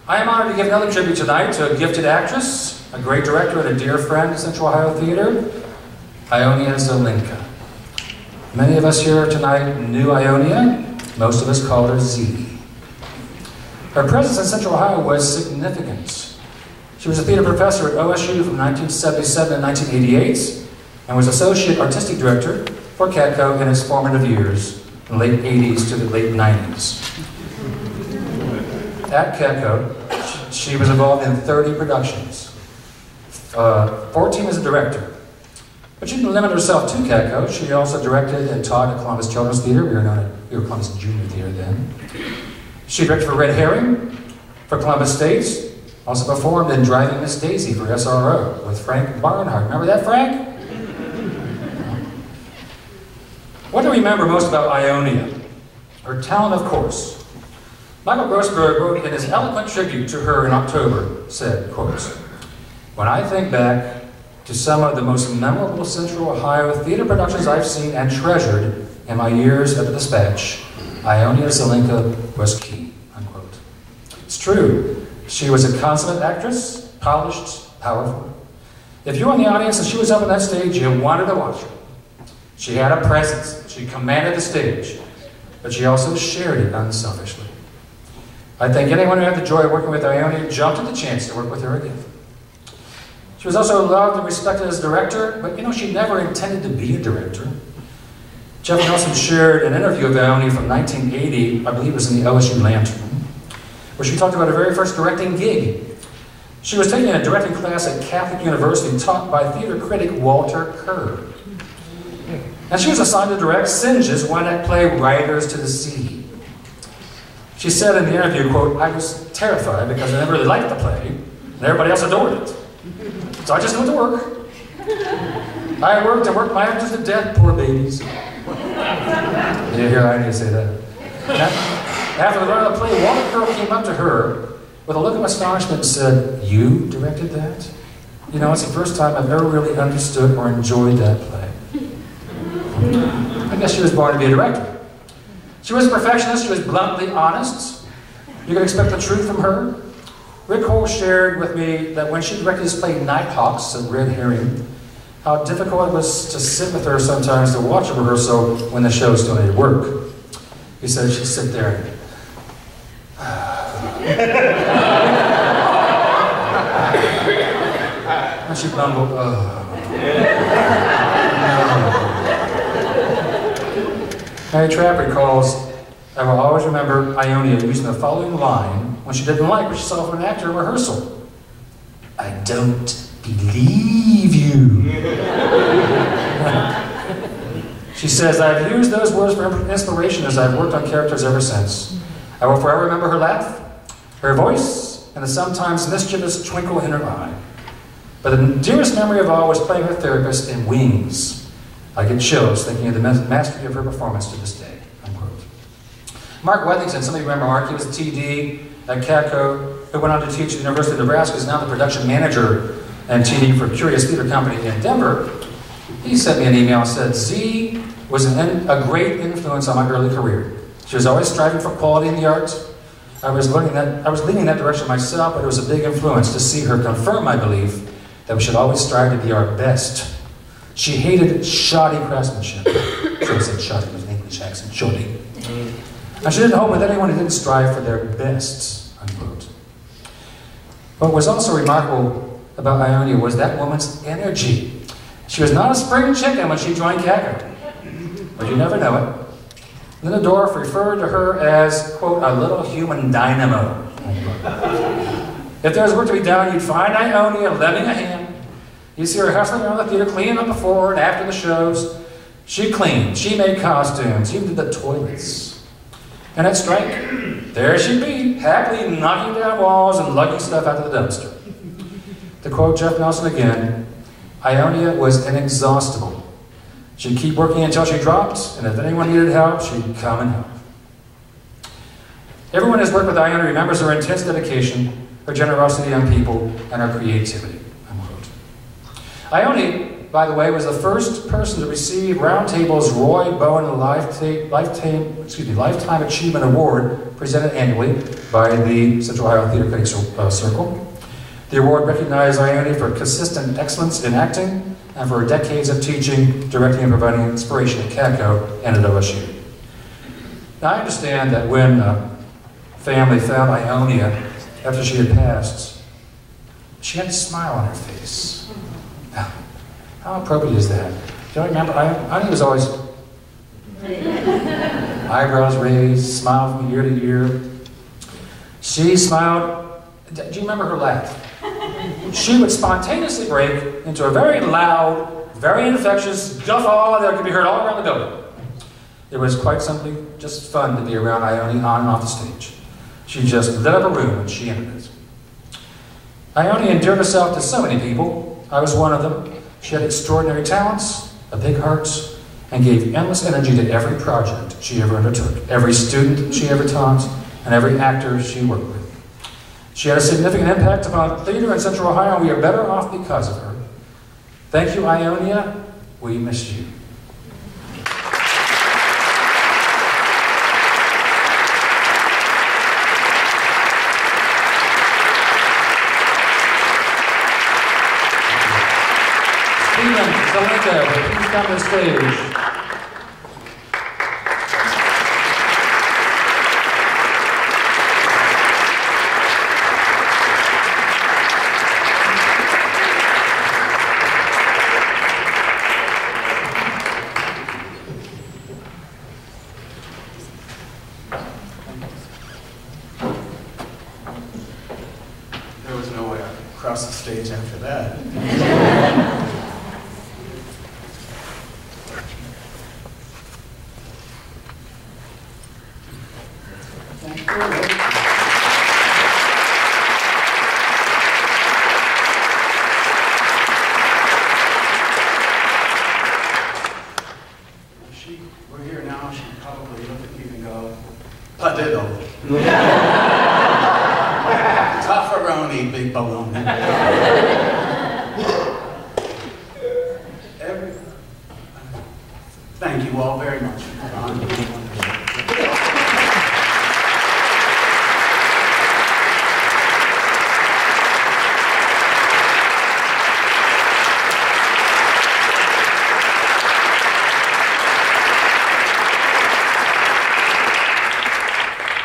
I am honored to give another tribute tonight to a gifted actress, a great director, and a dear friend of Central Ohio Theater, Ionia Zelenka. Many of us here tonight knew Ionia. Most of us called her Z. Her presence in Central Ohio was significant. She was a theater professor at OSU from 1977 to 1988 and was associate artistic director for CATCO in its formative years, in the late 80s to the late 90s. At CATCO, she was involved in 30 productions, 14 as a director. But she didn't limit herself to CATCO. She also directed and taught at Columbus Children's Theater. We were Columbus Junior Theater then. She directed for Red Herring, for Columbus State, also performed in Driving Miss Daisy for SRO with Frank Barnhart. Remember that, Frank? What do we remember most about Ionia? Her talent, of course. Michael Grossberg wrote in his eloquent tribute to her in October, said, quote, "When I think back to some of the most memorable Central Ohio theater productions I've seen and treasured in my years at the Dispatch, Ionia Zelenka was key," unquote. It's true. She was a consummate actress, polished, powerful. If you were in the audience and she was up on that stage, you wanted to watch her. She had a presence. She commanded the stage, but she also shared it unselfishly. I think anyone who had the joy of working with Ionia jumped at the chance to work with her again. She was also loved and respected as a director, but you know, she never intended to be a director. Jeff Nelson shared an interview of Ionia from 1980, I believe it was in the OSU Lantern, where she talked about her very first directing gig. She was taking a directing class at Catholic University taught by theater critic Walter Kerr. And she was assigned to direct Singe's one-act play, Riders to the Sea. She said in the interview, quote, "I was terrified because I never really liked the play, and everybody else adored it. So I just went to work. I worked and worked my actors to death, poor babies." You hear Ionia say that. After the run of the play, Walter Kerr came up to her with a look of astonishment and said, "You directed that? You know, it's the first time I've ever really understood or enjoyed that play." I guess she was born to be a director. She was a perfectionist. She was bluntly honest. You could expect the truth from her. Rick Cole shared with me that when she directed his play Nighthawks at Red Herring, how difficult it was to sit with her sometimes to watch a rehearsal when the show still needed work. He said she'd sit there and she'd mumble, "Oh." Mary Trapp recalls, "I will always remember Ionia using the following line when she didn't like what she saw from an actor in rehearsal. 'I don't believe you.'" She says, "I've used those words for inspiration as I've worked on characters ever since. I will forever remember her laugh, her voice, and the sometimes mischievous twinkle in her eye. But the dearest memory of all was playing her therapist in Wings. I get chills thinking of the mastery of her performance to this day," unquote. Mark Wethington, some of you remember Mark, he was a TD at CATCO, who went on to teach at the University of Nebraska, is now the production manager and TD for Curious Theater Company in Denver. He sent me an email and said, "Z was a great influence on my early career. She was always striving for quality in the arts. I was leaning that direction myself, but it was a big influence to see her confirm my belief that we should always strive to be our best. She hated shoddy craftsmanship." So I said shoddy with an English accent, shoddy. "And she didn't hope with anyone who didn't strive for their best," unquote. What was also remarkable about Ionia was that woman's energy. She was not a spring chicken when she joined CATCO, but you never know it. Linda Dorff referred to her as, quote, "a little human dynamo." If there was work to be done, you'd find Ionia lending a hand. You see her hustling around the theater, cleaning up before and after the shows. She cleaned, she made costumes, she did the toilets. And at strike, there she'd be, happily knocking down walls and lugging stuff out of the dumpster. To quote Jeff Nelson again, "Ionia was inexhaustible. She'd keep working until she dropped, and if anyone needed help, she'd come and help." Everyone who's worked with Ionia remembers her intense dedication, her generosity on people, and her creativity. Ionia by the way, was the first person to receive Roundtable's Roy Bowen Lifetime Achievement Award, presented annually by the Central Ohio Theater Critics Circle. The award recognized Ionia for consistent excellence in acting and for her decades of teaching, directing, and providing inspiration at CACO and at OSU. Now, I understand that when family found Ionia after she had passed, she had a smile on her face. How appropriate is that? Do you remember? Ionia was always eyebrows raised, smile from year to year. She smiled. Do you remember her laugh? She would spontaneously break into a very loud, very infectious guffaw that could be heard all around the building. It was quite simply just fun to be around Ionia on and off the stage. She just lit up a room when she entered it. Ionia endeared herself to so many people. I was one of them. She had extraordinary talents, a big heart, and gave endless energy to every project she ever undertook, every student she ever taught, and every actor she worked with. She had a significant impact upon theater in Central Ohio, and we are better off because of her. Thank you, Ionia. We miss you. Zelenka, please come to the stage. There was no way I could cross the stage after that. If she were here now, she'd probably look at me and go, "Padiddle." Tofferoni, big balloon. Thank you all very much for coming.